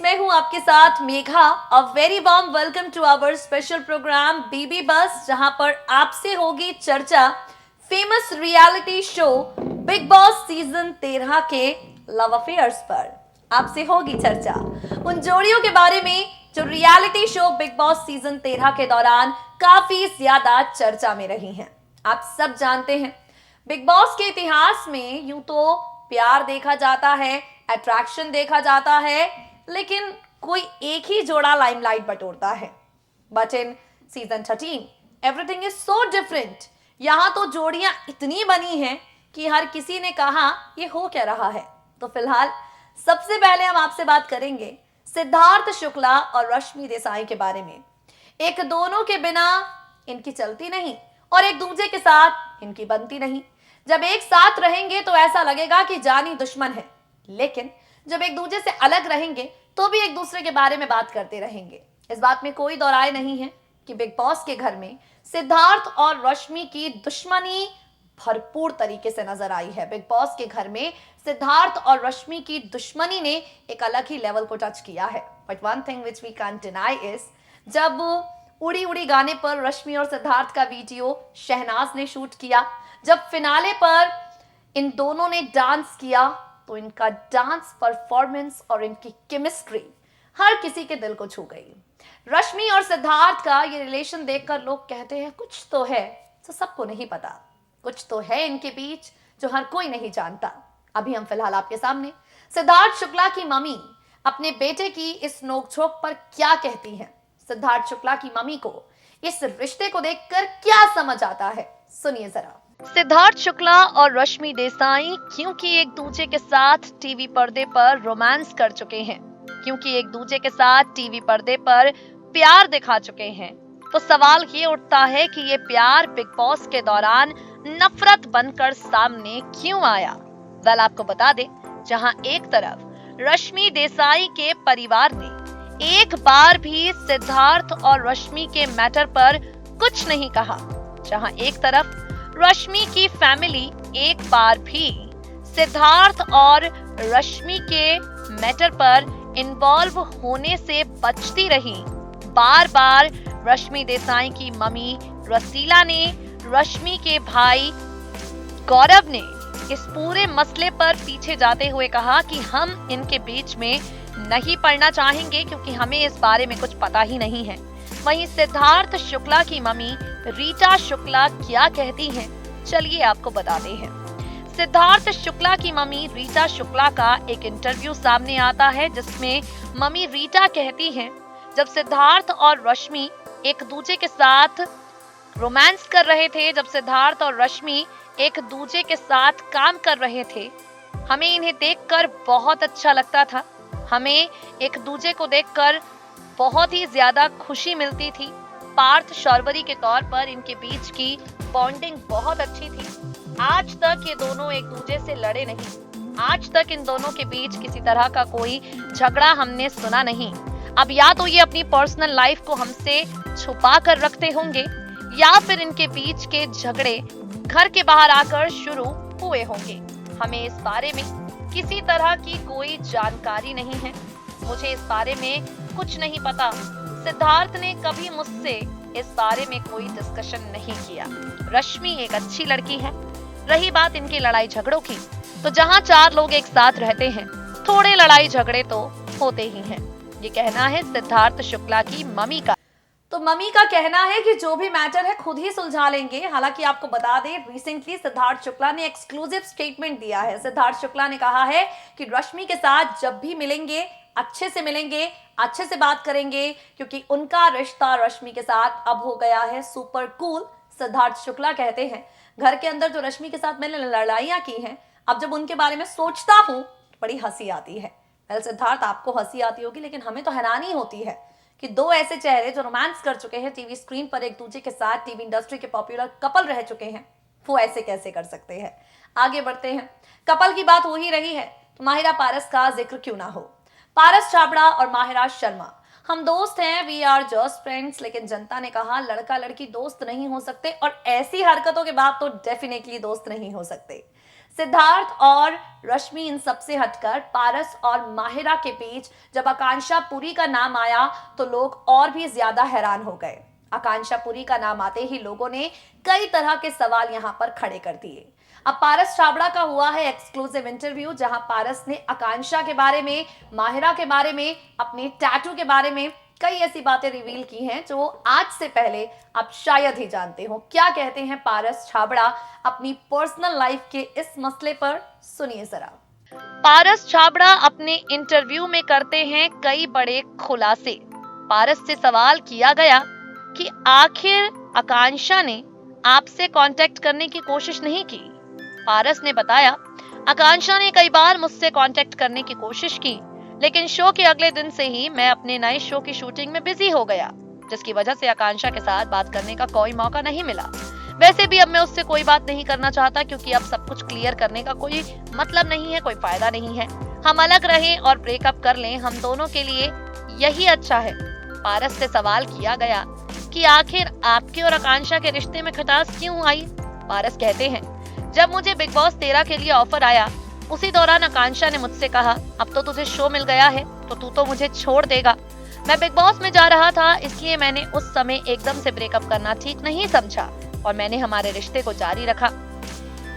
मैं हूं आपके साथ Megha. A very warm welcome to our special programme BB buzz, जहां पर आपसे होगी चर्चा famous reality show Bigg Boss season 13 के लव अफेयर्स पर। आपसे होगी चर्चा उन जोड़ियों के बारे में जो reality show Bigg Boss season 13 के दौरान काफी ज्यादा चर्चा में रही हैं। आप सब जानते हैं बिग बॉस के इतिहास में यूं तो प्यार देखा जाता है, अट्रैक्शन देखा जाता है, लेकिन कोई एक ही जोड़ा लाइमलाइट बटोरता है। But in season 13 everything is so different. यहां तो जोड़ियां इतनी बनी हैं कि हर किसी ने कहा ये हो क्या रहा है। तो फिलहाल सबसे पहले हम आपसे बात करेंगे सिद्धार्थ शुक्ला और रश्मि देसाई के बारे में। एक दोनों के बिना इनकी चलती नहीं और एक दूसरे के साथ इनकी बनती नहीं। जब एक साथ रहेंगे तो ऐसा लगेगा कि जानी दुश्मन है, लेकिन जब एक दूसरे से अलग रहेंगे तो भी एक दूसरे के बारे में बात करते रहेंगे। इस बात में कोई दो राय नहीं है कि बिग बॉस के घर में सिद्धार्थ और रश्मि की दुश्मनी भरपूर तरीके से नजर आई है। बिग बॉस के घर में सिद्धार्थ और रश्मि की दुश्मनी ने एक अलग ही लेवल को टच किया है। But one thing which we can't deny is, जब उड़ी उड़ी गाने पर रश्मि और सिद्धार्थ का वीडियो शहनाज ने शूट किया, जब फिनाले पर इन दोनों ने डांस किया, तो इनका डांस परफॉर्मेंस और इनकी केमिस्ट्री हर किसी के दिल को छू गई। रश्मि और सिद्धार्थ का ये रिलेशन देखकर लोग कहते हैं कुछ तो है जो सबको नहीं पता, कुछ तो है इनके बीच जो हर कोई नहीं जानता। अभी हम फिलहाल आपके सामने सिद्धार्थ शुक्ला की मम्मी अपने बेटे की इस नोकझोंक पर क्या कहती हैं। सिद्धार्थ शुक्ला की मम्मी को इस रिश्ते को देखकर क्या समझ आता है, सुनिए जरा। सिद्धार्थ शुक्ला और रश्मि देसाई क्योंकि एक दूसरे के साथ टीवी पर्दे पर रोमांस कर चुके हैं, क्योंकि एक दूसरे के साथ टीवी पर्दे पर प्यार दिखा चुके हैं, तो सवाल ये उठता है कि ये प्यार बिग बॉस के दौरान नफरत बनकर सामने क्यों आया। वेल, आपको बता दे, जहां एक तरफ रश्मि देसाई के परिवार ने एक बार भी सिद्धार्थ और रश्मि के मैटर पर कुछ नहीं कहा, जहां एक तरफ रश्मि की फैमिली एक बार भी सिद्धार्थ और रश्मि के मैटर पर इन्वॉल्व होने से बचती रही। बार बार रश्मि देसाई की मम्मी रसीला ने रश्मि के भाई गौरव ने इस पूरे मसले पर पीछे जाते हुए कहा कि हम इनके बीच में नहीं पड़ना चाहेंगे क्योंकि हमें इस बारे में कुछ पता ही नहीं है। वहीं सिद्धार्थ शुक्ला की मम्मी रीटा शुक्ला क्या कहती हैं, चलिए आपको बताते हैं। सिद्धार्थ शुक्ला की मम्मी रीटा शुक्ला का एक इंटरव्यू सामने आता है, जिसमें मम्मी रीटा कहती हैं, जब सिद्धार्थ और रश्मि एक दूसरे के साथ रोमांस कर रहे थे, जब सिद्धार्थ और रश्मि एक दूसरे के साथ काम कर रहे थे, हमें इन्हें देखकर बहुत अच्छा लगता था। हमें एक दूसरे को देखकर बहुत ही ज्यादा खुशी मिलती थी। पार्थ शौरवरी के तौर पर इनके बीच की बॉन्डिंग बहुत अच्छी थी। आज तक ये दोनों एक दूसरे से लड़े नहीं, आज तक इन दोनों के बीच किसी तरह का कोई झगड़ा हमने सुना नहीं। अब या तो ये अपनी पर्सनल लाइफ को हमसे छुपा कर रखते होंगे, या फिर इनके बीच के झगड़े घर के बाहर आकर शुरू हुए होंगे। हमें इस बारे में किसी तरह की कोई जानकारी नहीं है, मुझे इस बारे में कुछ नहीं पता। सिद्धार्थ ने कभी मुझसे इस बारे में कोई डिस्कशन नहीं किया। रश्मि एक अच्छी लड़की है। रही बात इनके लड़ाई झगड़ों की, तो जहां चार लोग एक साथ रहते हैं, थोड़े लड़ाई झगड़े तो होते ही हैं। ये कहना है सिद्धार्थ शुक्ला की मम्मी का। तो मम्मी का कहना है कि जो भी मैटर है खुद ही सुलझा लेंगे। हालांकि आपको बता दें, रिसेंटली सिद्धार्थ शुक्ला ने एक्सक्लूसिव स्टेटमेंट दिया है। सिद्धार्थ शुक्ला ने कहा है कि रश्मि के साथ जब भी मिलेंगे अच्छे से मिलेंगे, अच्छे से बात करेंगे, क्योंकि उनका रिश्ता रश्मि के साथ अब हो गया है सुपर कूल। सिद्धार्थ शुक्ला कहते हैं, घर के अंदर जो रश्मि के साथ मैंने लड़ाइयां की हैं, अब जब उनके बारे में सोचता हूं बड़ी हंसी आती है। वेल सिद्धार्थ, आपको हंसी आती होगी, लेकिन हमें तो हैरानी होती है कि दो ऐसे चेहरे जो रोमांस कर चुके हैं टीवी स्क्रीन पर, एक दूसरे के साथ टीवी इंडस्ट्री के पॉपुलर कपल रह चुके हैं, वो ऐसे कैसे कर सकते हैं। आगे बढ़ते हैं। कपल की बात हो ही रही है तो माहिरा पारस का जिक्र क्यों ना हो। पारस छाबड़ा और माहिरा शर्मा हम दोस्त हैं, वी आर जस्ट फ्रेंड्स, लेकिन जनता ने कहा लड़का लड़की दोस्त नहीं हो सकते, और ऐसी हरकतों के बाद तो डेफिनेटली दोस्त नहीं हो सकते। सिद्धार्थ और रश्मि इन सबसे हटकर पारस और माहिरा के बीच जब आकांक्षा पुरी का नाम आया तो लोग और भी ज्यादा हैरान हो गए। आकांक्षा पुरी का नाम आते ही लोगों ने कई तरह के सवाल यहां पर खड़े कर दिए। अब पारस छाबड़ा का हुआ है एक्सक्लूसिव इंटरव्यू, जहां पारस ने आकांक्षा के बारे में, माहिरा के बारे में, अपने टैटू के बारे में कई ऐसी बातें रिवील की हैं जो आज से पहले आप शायद ही जानते हो। क्या कहते हैं पारस छाबड़ा अपनी पर्सनल लाइफ के इस मसले पर, सुनिए जरा। पारस छाबड़ा अपने इंटरव्यू में करते हैं कई बड़े खुलासे। पारस से सवाल किया गया कि आखिर आकांक्षा ने आपसे कांटेक्ट करने की कोशिश नहीं की। पारस ने बताया, आकांक्षा ने कई बार मुझसे कांटेक्ट करने की कोशिश की, लेकिन शो के अगले दिन से ही मैं अपने नए शो की शूटिंग में बिजी हो गया, जिसकी वजह से आकांक्षा के साथ बात करने का कोई मौका नहीं मिला। वैसे भी अब मैं उससे कोई बात नहीं करना चाहता, क्योंकि अब सब कुछ क्लियर करने का कोई मतलब नहीं है, कोई फायदा नहीं है। हम अलग रहें और ब्रेकअप कर लें, हम दोनों के लिए यही अच्छा है। पारस से सवाल किया गया कि आखिर आपके और आकांक्षा के रिश्ते में खटास क्यों आई। पारस कहते हैं, जब मुझे बिग बॉस 13 के लिए ऑफर आया, उसी दौरान आकांक्षा ने मुझसे कहा, अब तो तुझे शो मिल गया है तो तू तो मुझे छोड़ देगा। मैं बिग बॉस में जा रहा था, इसलिए मैंने उस समय एकदम से ब्रेकअप करना ठीक नहीं समझा और मैंने हमारे रिश्ते को जारी रखा।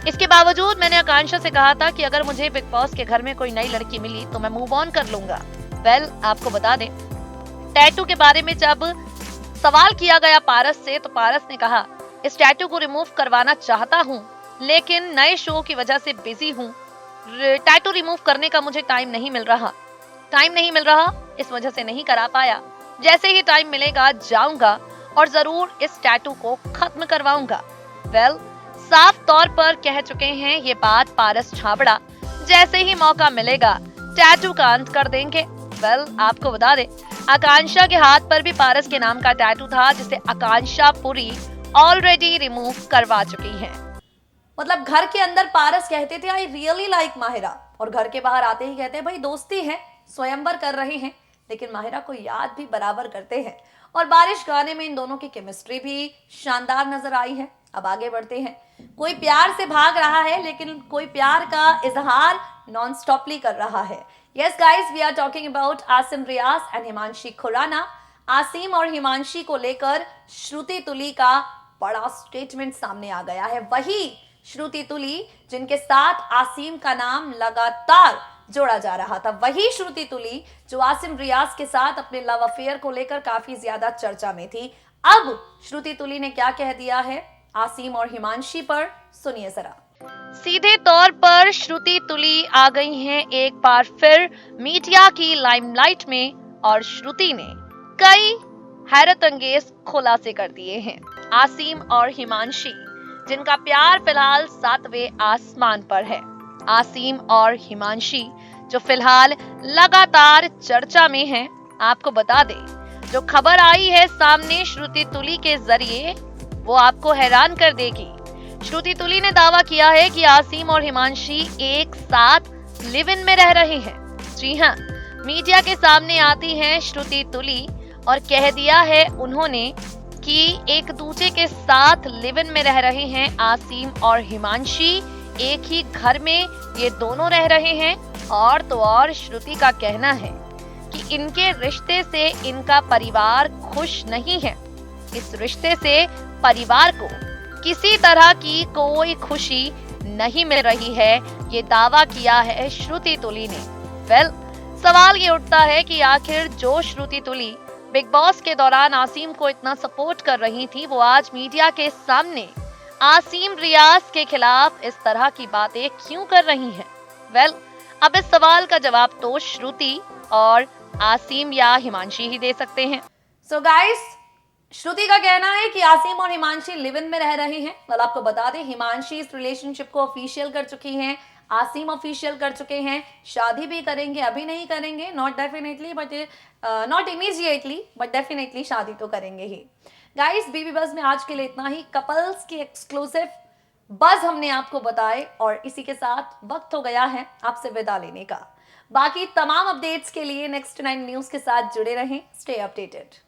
इसके बावजूद मैंने आकांक्षा से कहा था कि अगर मुझे बिग बॉस के घर में कोई नई लड़की मिली तो मैं मूव ऑन कर लूंगा। आपको बता दें, टैटू के बारे में जब सवाल किया गया पारस से, तो पारस ने कहा, इस टैटू को रिमूव करवाना चाहता हूँ, लेकिन नए शो की वजह से बिजी हूँ। टैटू रिमूव करने का मुझे टाइम नहीं मिल रहा, इस वजह से नहीं करा पाया। जैसे ही टाइम मिलेगा जाऊंगा और जरूर इस टैटू को खत्म करवाऊंगा। साफ तौर पर कह चुके हैं ये बात पारस छाबड़ा, जैसे ही मौका मिलेगा टैटू का अंत कर देंगे। आपको बता दें, आकांक्षा के हाथ पर भी पारस के नाम का टैटू था, जिसे आकांक्षा पुरी ऑलरेडी रिमूव करवा चुकी हैं। मतलब घर के अंदर पारस कहते थे आई रियली लाइक माहिरा, और घर के बाहर आते ही कहते हैं भाई दोस्ती है, स्वयंवर कर रहे हैं, लेकिन माहिरा को याद भी बराबर करते हैं। और बारिश गाने में इन दोनों की केमिस्ट्री भी शानदार नजर आई है। अब आगे बढ़ते हैं। कोई प्यार से भाग रहा है, लेकिन कोई प्यार का इजहार नॉन स्टॉपली कर रहा है। Yes guys, we are talking about Asim Riaz and Himanshi Khurana. Asim और हिमांशी को लेकर श्रुति तुली का बड़ा स्टेटमेंट सामने आ गया है। वही श्रुति तुली जिनके साथ आसिम का नाम लगातार जोड़ा जा रहा था, वही श्रुति तुली जो आसिम रियाज के साथ अपने लव अफेयर को लेकर काफी ज्यादा चर्चा में थी। अब श्रुति तुली ने क्या कह दिया है आसिम और हिमांशी पर, सुनिए जरा। सीधे तौर पर श्रुति तुली आ गई हैं एक बार फिर मीडिया की लाइमलाइट में, और श्रुति ने कई हैरत अंगेज खुलासे कर दिए हैं। आसिम और हिमांशी जिनका प्यार फिलहाल 7वें आसमान पर है। आसिम और हिमांशी जो फिलहाल लगातार चर्चा में हैं। आपको बता दें, जो खबर आई है सामने श्रुति तुली के जरिए, वो आपको हैरान कर देगी। श्रुति तुली ने दावा किया है कि आसिम और हिमांशी एक साथ लिव इन में रह रहे हैं। जी हाँ, मीडिया के सामने आती हैं श्रुति तुली और कह दिया है उन्होंने कि एक दूसरे के साथ लिव इन में रह रहे हैं। आसिम और हिमांशी एक ही घर में ये दोनों रह रहे हैं। और तो और श्रुति का कहना है कि इनके रिश्ते से इनका परिवार खुश नहीं है। इस रिश्ते से परिवार को किसी तरह की कोई खुशी नहीं मिल रही है, ये दावा किया है श्रुति तुली ने। सवाल ये उठता है कि आखिर जो श्रुति तुली बिग बॉस के दौरान आसिम को इतना सपोर्ट कर रही थी, वो आज मीडिया के सामने आसिम रियाज के खिलाफ इस तरह की बातें क्यों कर रही हैं? अब इस सवाल का जवाब तो श्रुति और आसिम या हिमांशी ही दे सकते हैं। सो गाइस, श्रुति का कहना है कि आसिम और हिमांशी लिव इन में रह रहे हैं। आपको बता दें, हिमांशी इस रिलेशनशिप को ऑफिशियल कर चुकी हैं, आसिम ऑफिशियल कर चुके हैं, शादी भी करेंगे, अभी नहीं करेंगे, not definitely but not immediately, but definitely शादी तो करेंगे ही। गाइस, बीबी बज़ में आज के लिए इतना ही। कपल्स के एक्सक्लूसिव बज़ हमने आपको बताए, और इसी के साथ वक्त हो गया है आपसे विदा लेने का। बाकी तमाम अपडेट्स के लिए नेक्स्ट 9 न्यूज के साथ जुड़े रहें। Stay updated.